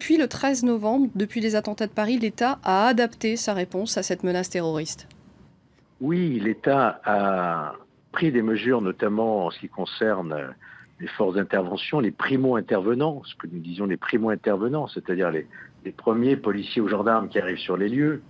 Depuis le 13 novembre, depuis les attentats de Paris, l'État a adapté sa réponse à cette menace terroriste. Oui, l'État a pris des mesures, notamment en ce qui concerne les forces d'intervention, les primo-intervenants, ce que nous disions les primo-intervenants, c'est-à-dire les premiers policiers ou gendarmes qui arrivent sur les lieux.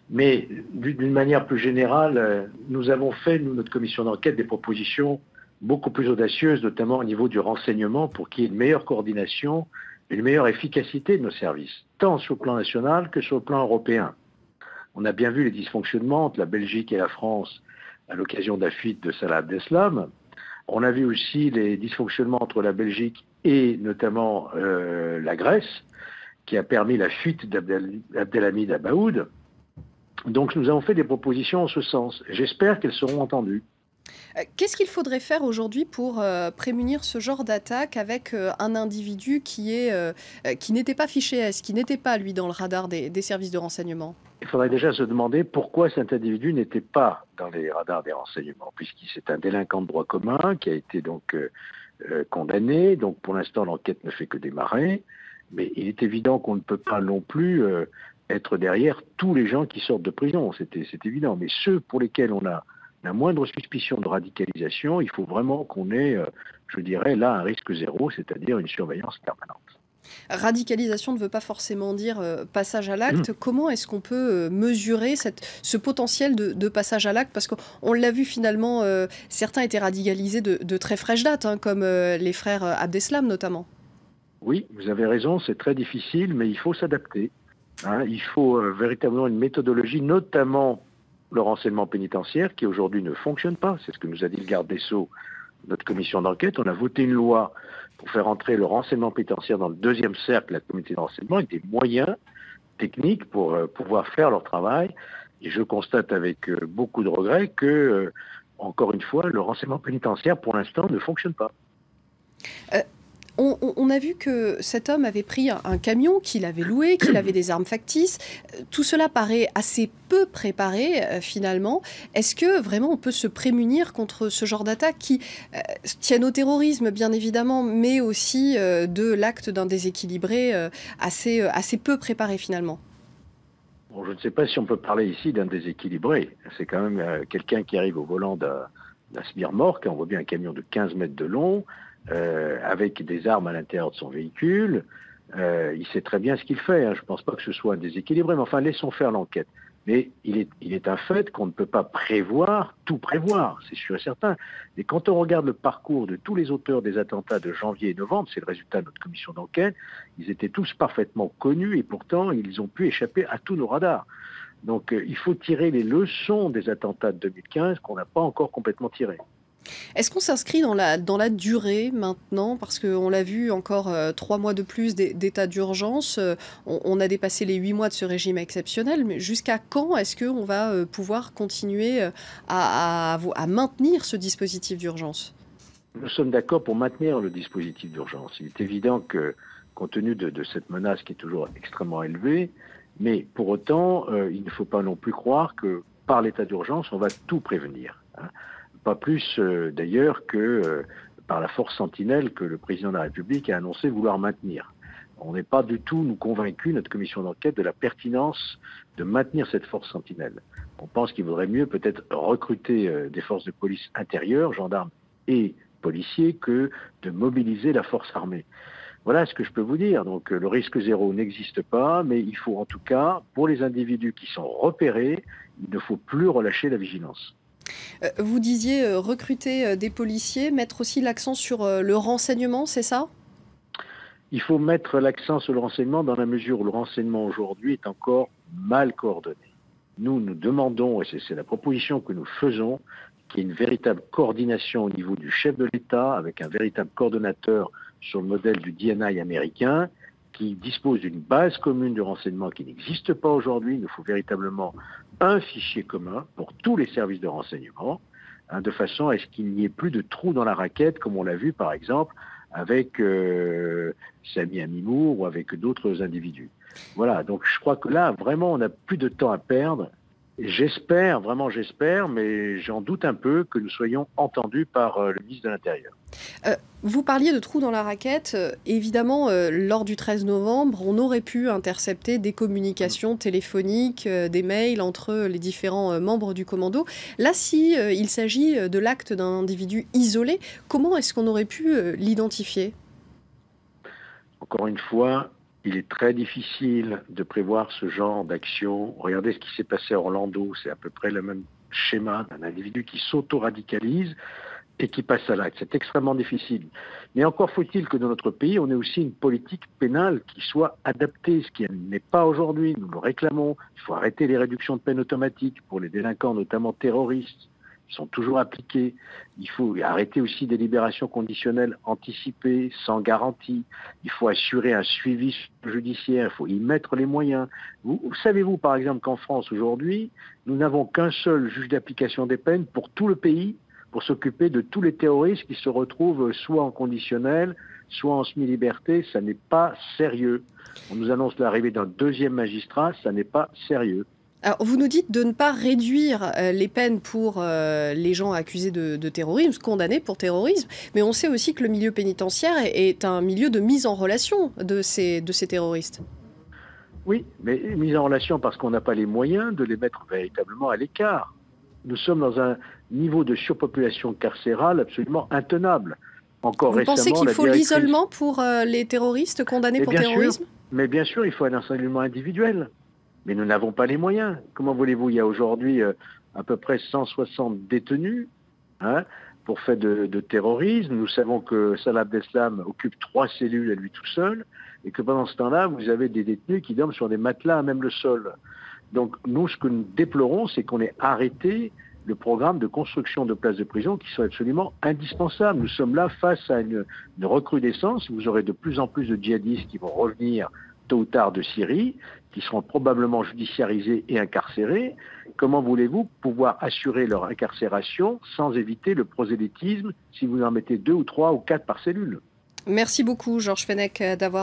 Mais d'une manière plus générale, nous avons fait, nous, notre commission d'enquête, des propositions beaucoup plus audacieuses, notamment au niveau du renseignement, pour qu'il y ait une meilleure coordination, une meilleure efficacité de nos services, tant sur le plan national que sur le plan européen. On a bien vu les dysfonctionnements entre la Belgique et la France à l'occasion de la fuite de Salah Abdeslam. On a vu aussi les dysfonctionnements entre la Belgique et notamment la Grèce, qui a permis la fuite d'Abdelhamid Abaoud. Donc nous avons fait des propositions en ce sens. J'espère qu'elles seront entendues. Qu'est-ce qu'il faudrait faire aujourd'hui pour prémunir ce genre d'attaque avec un individu qui n'était pas fiché S, qui n'était pas, lui, dans le radar des services de renseignement? Il faudrait déjà se demander pourquoi cet individu n'était pas dans les radars des renseignements, puisqu'il c'est un délinquant de droit commun qui a été donc condamné. Donc pour l'instant, l'enquête ne fait que démarrer. Mais il est évident qu'on ne peut pas non plus être derrière tous les gens qui sortent de prison. C'est évident. Mais ceux pour lesquels on a la moindre suspicion de radicalisation, il faut vraiment qu'on ait, je dirais, là, un risque zéro, c'est-à-dire une surveillance permanente. Radicalisation ne veut pas forcément dire passage à l'acte. Comment est-ce qu'on peut mesurer ce potentiel de passage à l'acte? Parce qu'on l'a vu finalement, certains étaient radicalisés de très fraîche date, hein, comme les frères Abdeslam notamment. Oui, vous avez raison, c'est très difficile, mais il faut s'adapter. Hein. Il faut véritablement une méthodologie, notamment le renseignement pénitentiaire, qui aujourd'hui ne fonctionne pas. C'est ce que nous a dit le garde des Sceaux, notre commission d'enquête. On a voté une loi pour faire entrer le renseignement pénitentiaire dans le deuxième cercle de la communauté de renseignement, avec des moyens techniques pour pouvoir faire leur travail. Et je constate avec beaucoup de regret que, encore une fois, le renseignement pénitentiaire, pour l'instant, ne fonctionne pas. On a vu que cet homme avait pris un camion, qu'il avait loué, qu'il avait des armes factices. Tout cela paraît assez peu préparé finalement. Est-ce que vraiment on peut se prémunir contre ce genre d'attaque qui tiennent au terrorisme bien évidemment, mais aussi de l'acte d'un déséquilibré assez peu préparé finalement? Bon, je ne sais pas si on peut parler ici d'un déséquilibré. C'est quand même quelqu'un qui arrive au volant d'un sbire-remorque. On voit bien un camion de 15 mètres de long, avec des armes à l'intérieur de son véhicule. Il sait très bien ce qu'il fait. Hein. Je ne pense pas que ce soit un déséquilibré, mais enfin, laissons faire l'enquête. Mais il est un fait qu'on ne peut pas tout prévoir, c'est sûr et certain. Et quand on regarde le parcours de tous les auteurs des attentats de janvier et novembre, c'est le résultat de notre commission d'enquête, ils étaient tous parfaitement connus et pourtant ils ont pu échapper à tous nos radars. Donc il faut tirer les leçons des attentats de 2015 qu'on n'a pas encore complètement tirées. Est-ce qu'on s'inscrit dans la durée maintenant? Parce qu'on l'a vu encore 3 mois de plus d'état d'urgence. On a dépassé les 8 mois de ce régime exceptionnel. Mais jusqu'à quand est-ce qu'on va pouvoir continuer à maintenir ce dispositif d'urgence? Nous sommes d'accord pour maintenir le dispositif d'urgence. Il est évident que, compte tenu de cette menace qui est toujours extrêmement élevée, mais pour autant, il ne faut pas non plus croire que par l'état d'urgence, on va tout prévenir. Hein. Pas plus d'ailleurs que par la force sentinelle que le président de la République a annoncé vouloir maintenir. On n'est pas du tout, nous, convaincus, notre commission d'enquête, de la pertinence de maintenir cette force sentinelle. On pense qu'il vaudrait mieux peut-être recruter des forces de police intérieures, gendarmes et policiers, que de mobiliser la force armée. Voilà ce que je peux vous dire. Donc le risque zéro n'existe pas, mais il faut en tout cas, pour les individus qui sont repérés, il ne faut plus relâcher la vigilance. Vous disiez recruter des policiers, mettre aussi l'accent sur le renseignement, c'est ça? Il faut mettre l'accent sur le renseignement dans la mesure où le renseignement aujourd'hui est encore mal coordonné. Nous demandons, et c'est la proposition que nous faisons, qu'il y ait une véritable coordination au niveau du chef de l'État, avec un véritable coordonnateur sur le modèle du DNI américain, qui dispose d'une base commune de renseignement qui n'existe pas aujourd'hui. Il nous faut véritablement un fichier commun pour tous les services de renseignement, hein, de façon à ce qu'il n'y ait plus de trous dans la raquette, comme on l'a vu par exemple avec Sami Amimour ou avec d'autres individus. Voilà, donc je crois que là, vraiment, on n'a plus de temps à perdre. J'espère, vraiment j'espère, mais j'en doute un peu que nous soyons entendus par le ministre de l'Intérieur. Vous parliez de trous dans la raquette. Évidemment, lors du 13 novembre, on aurait pu intercepter des communications téléphoniques, des mails entre les différents membres du commando. Là, si il s'agit de l'acte d'un individu isolé, comment est-ce qu'on aurait pu l'identifier? Encore une fois, il est très difficile de prévoir ce genre d'action. Regardez ce qui s'est passé à Orlando, c'est à peu près le même schéma d'un individu qui s'auto-radicalise et qui passe à l'acte. C'est extrêmement difficile. Mais encore faut-il que dans notre pays, on ait aussi une politique pénale qui soit adaptée, ce qui n'est pas aujourd'hui. Nous le réclamons. Il faut arrêter les réductions de peine automatiques pour les délinquants, notamment terroristes, qui sont toujours appliquées. Il faut arrêter aussi des libérations conditionnelles anticipées, sans garantie. Il faut assurer un suivi judiciaire. Il faut y mettre les moyens. Savez-vous, par exemple, qu'en France, aujourd'hui, nous n'avons qu'un seul juge d'application des peines pour tout le pays, pour s'occuper de tous les terroristes qui se retrouvent soit en conditionnel, soit en semi-liberté. Ça n'est pas sérieux. On nous annonce l'arrivée d'un deuxième magistrat, ça n'est pas sérieux. Alors, vous nous dites de ne pas réduire les peines pour les gens accusés de terrorisme, condamnés pour terrorisme, mais on sait aussi que le milieu pénitentiaire est un milieu de mise en relation de ces terroristes. Oui, mais mise en relation parce qu'on n'a pas les moyens de les mettre véritablement à l'écart. Nous sommes dans un niveau de surpopulation carcérale absolument intenable. Encore Vous pensez récemment, qu'il la faut directrice... l'isolement pour les terroristes condamnés pour terrorisme? Mais bien sûr, il faut un enseignement individuel. Mais nous n'avons pas les moyens. Comment voulez-vous? Il y a aujourd'hui à peu près 160 détenus pour fait de terrorisme. Nous savons que Salah Abdeslam occupe 3 cellules à lui tout seul et que pendant ce temps-là, vous avez des détenus qui dorment sur des matelas à même le sol. Donc nous, ce que nous déplorons, c'est qu'on ait arrêté le programme de construction de places de prison qui sont absolument indispensables. Nous sommes là face à une recrudescence. Vous aurez de plus en plus de djihadistes qui vont revenir tôt ou tard de Syrie, qui seront probablement judiciarisés et incarcérés. Comment voulez-vous pouvoir assurer leur incarcération sans éviter le prosélytisme si vous en mettez 2 ou 3 ou 4 par cellule? Merci beaucoup, Georges Fenech, d'avoir